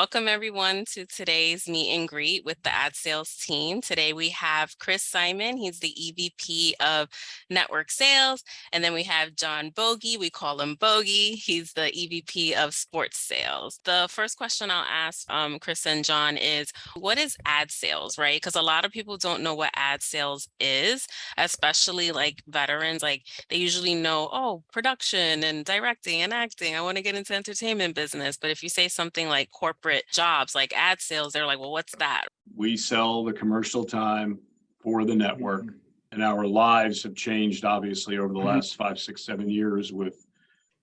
Welcome everyone to today's meet and greet with the ad sales team. Today we have Chris Simon. He's the EVP of network sales. And then we have John Bogey. We call him Bogey. He's the EVP of sports sales. The first question I'll ask Chris and John is, what is ad sales, right? Because a lot of people don't know what ad sales is, especially like veterans. Like they usually know, oh, production and directing and acting. I want to get into entertainment business. But if you say something like corporate jobs like ad sales, they're like, well, what's that? We sell the commercial time for the network, and our lives have changed obviously over the last 5, 6, 7 years with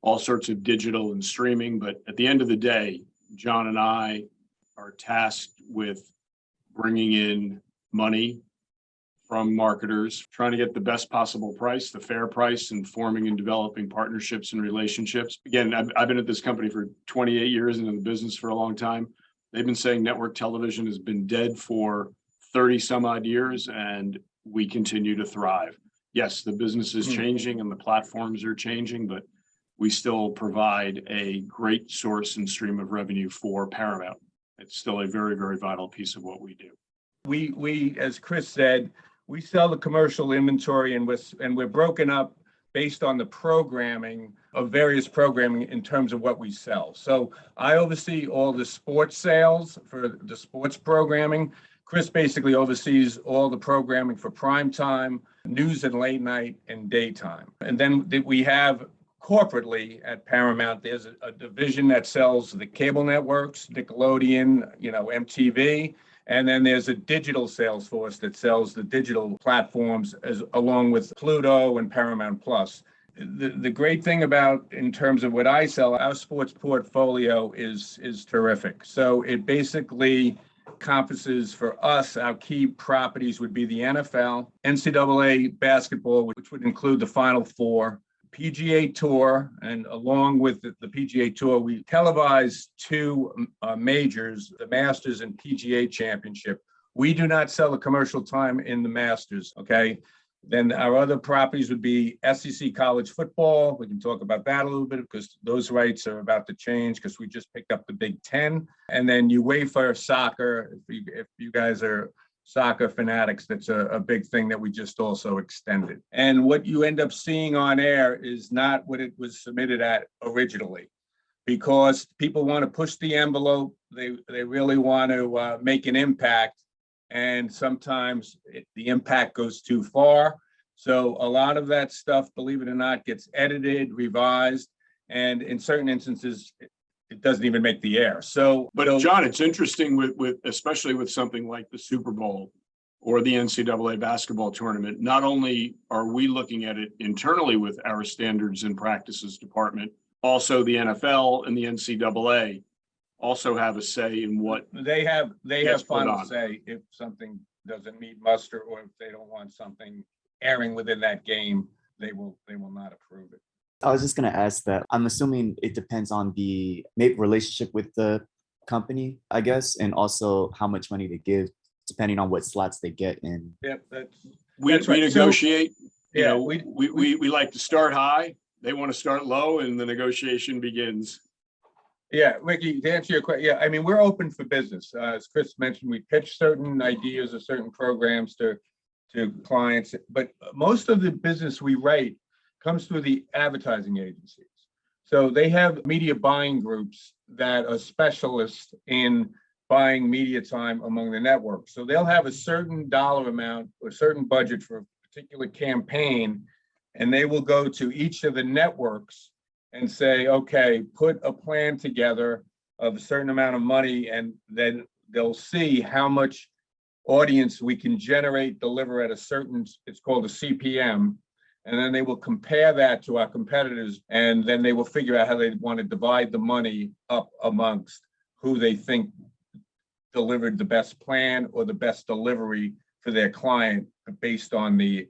all sorts of digital and streaming. But at the end of the day, John and I are tasked with bringing in money from marketers, trying to get the best possible price, the fair price, and forming and developing partnerships and relationships. Again, I've been at this company for 28 years and in the business for a long time. They've been saying network television has been dead for 30 some odd years, and we continue to thrive. Yes, the business is changing and the platforms are changing, but we still provide a great source and stream of revenue for Paramount. It's still a very, very vital piece of what we do. We, as Chris said, we sell the commercial inventory, and we're broken up based on the programming of various programming in terms of what we sell. So I oversee all the sports sales for the sports programming. Chris basically oversees all the programming for prime time, news and late night, and daytime. And then we have corporately at Paramount, there's a division that sells the cable networks, Nickelodeon, MTV. And then there's a digital sales force that sells the digital platforms along with Pluto and Paramount Plus. The great thing about, in terms of what I sell, our sports portfolio is terrific. So it basically encompasses for us, our key properties would be the NFL, NCAA basketball, which would include the Final Four, PGA Tour, and along with the PGA Tour, we televise two majors, the Masters and PGA Championship. We do not sell the commercial time in the Masters, okay? Then our other properties would be SEC college football. We can talk about that a little bit because those rights are about to change because we just picked up the Big Ten. And then UEFA soccer, if you guys are soccer fanatics, that's a big thing that we just also extended. And what you end up seeing on air is not what it was submitted at originally, because people want to push the envelope. They really want to make an impact, and sometimes the impact goes too far. So a lot of that stuff, believe it or not, gets edited, revised, and in certain instances, it doesn't even make the air. But John, it's interesting with especially with something like the Super Bowl or the NCAA basketball tournament. Not only are we looking at it internally with our standards and practices department, also the NFL and the NCAA also have a say in what they have final say if something doesn't meet muster, or if they don't want something airing within that game, they will not approve it. I was just going to ask that. I'm assuming it depends on the relationship with the company, I guess, and also how much money they give, depending on what slots they get in. Yep, we right. Negotiate. So, we like to start high. They want to start low, and the negotiation begins. Yeah, Ricky, to answer your question, yeah, I mean, we're open for business. As Chris mentioned, we pitch certain ideas or certain programs to clients, but most of the business we write comes through the advertising agencies. So they have media buying groups that are specialists in buying media time among the networks. So they'll have a certain dollar amount or certain budget for a particular campaign, and they will go to each of the networks and say, okay, put a plan together of a certain amount of money, and then they'll see how much audience we can generate, deliver at a certain, it's called a CPM, and then they will compare that to our competitors, and then they will figure out how they want to divide the money up amongst who they think delivered the best plan or the best delivery for their client based on the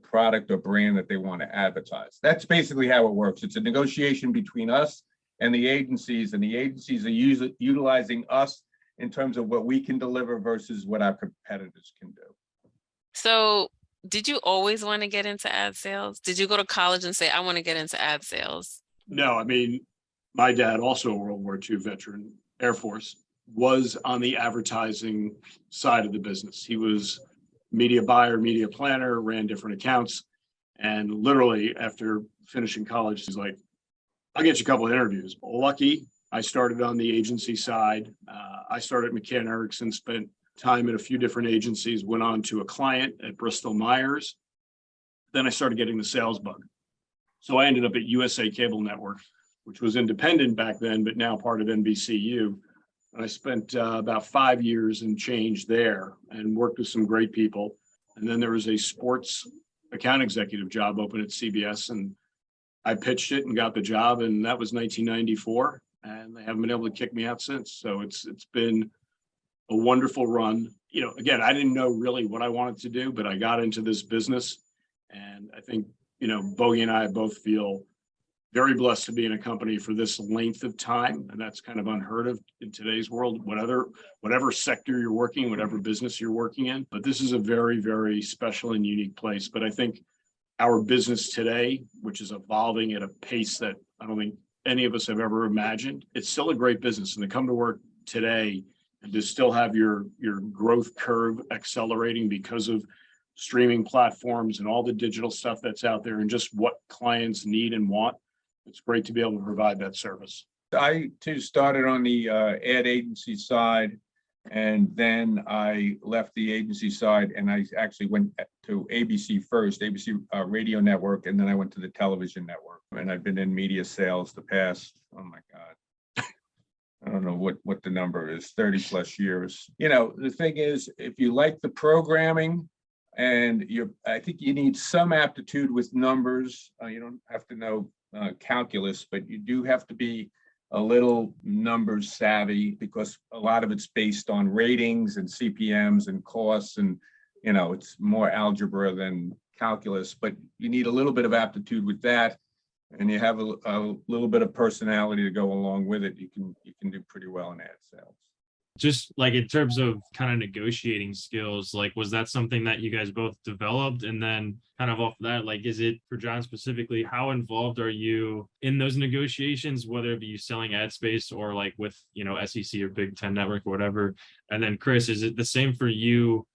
product or brand that they want to advertise. That's basically how it works. It's a negotiation between us and the agencies are utilizing us in terms of what we can deliver versus what our competitors can do. So did you always want to get into ad sales? Did you go to college and say, I want to get into ad sales? No, I mean, my dad, also a World War II veteran, Air Force, was on the advertising side of the business. He was media buyer, media planner, ran different accounts. And literally after finishing college, he's like, I'll get you a couple of interviews. Lucky, I started on the agency side. I started at McCann Erickson, spent time at a few different agencies, went on to a client at Bristol Myers. Then I started getting the sales bug. So I ended up at USA Cable Network, which was independent back then, but now part of NBCU. And I spent about 5 years and change there and worked with some great people. And then there was a sports account executive job open at CBS, and I pitched it and got the job, and that was 1994. And they haven't been able to kick me out since. So it's been a wonderful run. You know, again, I didn't know really what I wanted to do, but I got into this business. And I think, you know, Bogey and I both feel very blessed to be in a company for this length of time. And that's kind of unheard of in today's world, whatever sector you're working, whatever business you're working in. But this is a very, very special and unique place. But I think our business today, which is evolving at a pace that I don't think any of us have ever imagined, it's still a great business. And to come to work today and to still have your growth curve accelerating because of streaming platforms and all the digital stuff that's out there and just what clients need and want, it's great to be able to provide that service. I too started on the ad agency side, and then I left the agency side and I actually went to ABC first, ABC Radio Network, and then I went to the television network. And I've been in media sales the past, oh my God, I don't know what the number is, 30 plus years. You know, the thing is, if you like the programming, and I think you need some aptitude with numbers. You don't have to know calculus, but you do have to be a little numbers savvy because a lot of it's based on ratings and CPMs and costs, and you know, it's more algebra than calculus, but you need a little bit of aptitude with that, and you have a little bit of personality to go along with it. You can do pretty well in ad sales. Just like in terms of kind of negotiating skills, like was that something that you guys both developed? And then kind of off that, like, is it for John specifically, how involved are you in those negotiations, whether it be selling ad space or like with, you know, SEC or Big Ten Network or whatever? And then Chris, is it the same for you,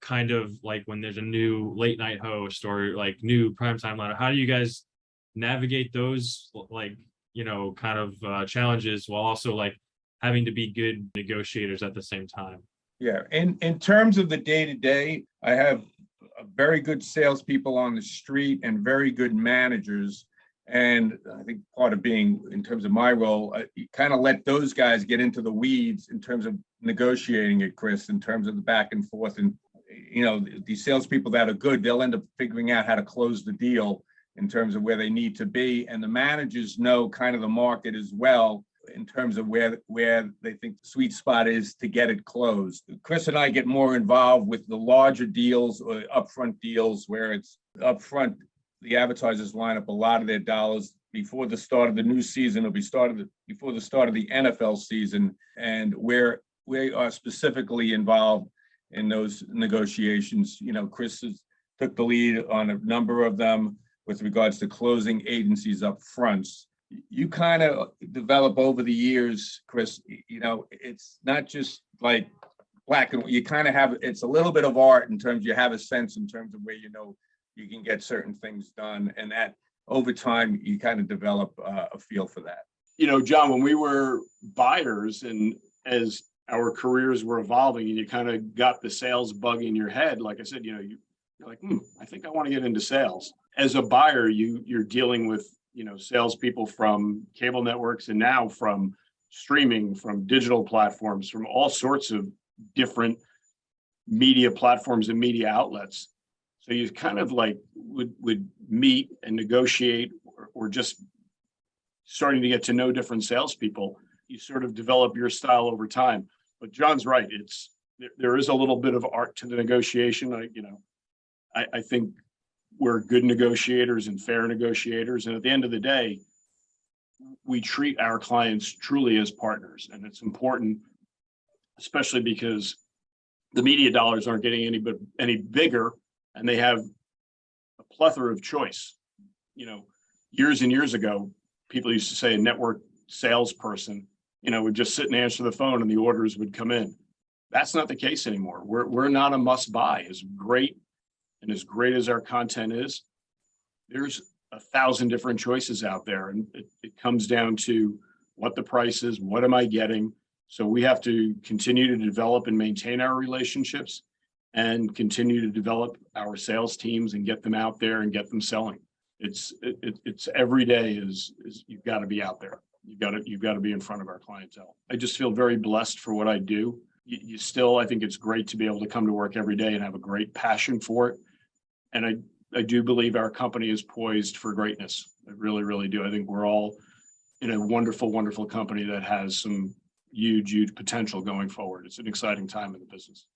kind of like when there's a new late night host or like new primetime lineup? How do you guys navigate those, like, you know, kind of challenges while also like having to be good negotiators at the same time? Yeah, in terms of the day-to-day, I have very good salespeople on the street and very good managers. And I think part of being, in terms of my role, you kind of let those guys get into the weeds in terms of negotiating it, Chris, in terms of the back and forth. And, you know, these salespeople that are good, they'll end up figuring out how to close the deal in terms of where they need to be. And the managers know kind of the market as well, in terms of where they think the sweet spot is to get it closed. Chris and I get more involved with the larger deals or upfront deals where it's upfront, the advertisers line up a lot of their dollars before the start of the new season or before the start of the NFL season. And where we are specifically involved in those negotiations. You know, Chris took the lead on a number of them with regards to closing agencies up front. You kind of develop over the years, Chris, you know, it's not just like black and white. You kind of have, it's a little bit of art in terms, you have a sense in terms of where, you know, you can get certain things done. And that over time, you kind of develop a feel for that. You know, John, when we were buyers and as our careers were evolving and you kind of got the sales bug in your head, like I said, you know, you're like, I think I want to get into sales. As a buyer, you're dealing with, you know, salespeople from cable networks and now from streaming, from digital platforms, from all sorts of different media platforms and media outlets. So you kind of like would meet and negotiate or just starting to get to know different salespeople. You sort of develop your style over time. But John's right. There is a little bit of art to the negotiation. I think we're good negotiators and fair negotiators. And at the end of the day, we treat our clients truly as partners. And it's important, especially because the media dollars aren't getting any bigger and they have a plethora of choice. You know, years and years ago, people used to say a network salesperson would just sit and answer the phone and the orders would come in. That's not the case anymore. We're not a must buy. As great as our content is, there's 1,000 different choices out there. And it comes down to what the price is, what am I getting? So we have to continue to develop and maintain our relationships and continue to develop our sales teams and get them out there and get them selling. It's every day is you've got to be out there. You've got to be in front of our clientele. I just feel very blessed for what I do. You still, I think it's great to be able to come to work every day and have a great passion for it. And I do believe our company is poised for greatness. I really, really do. I think we're all in a wonderful, wonderful company that has some huge potential going forward. It's an exciting time in the business.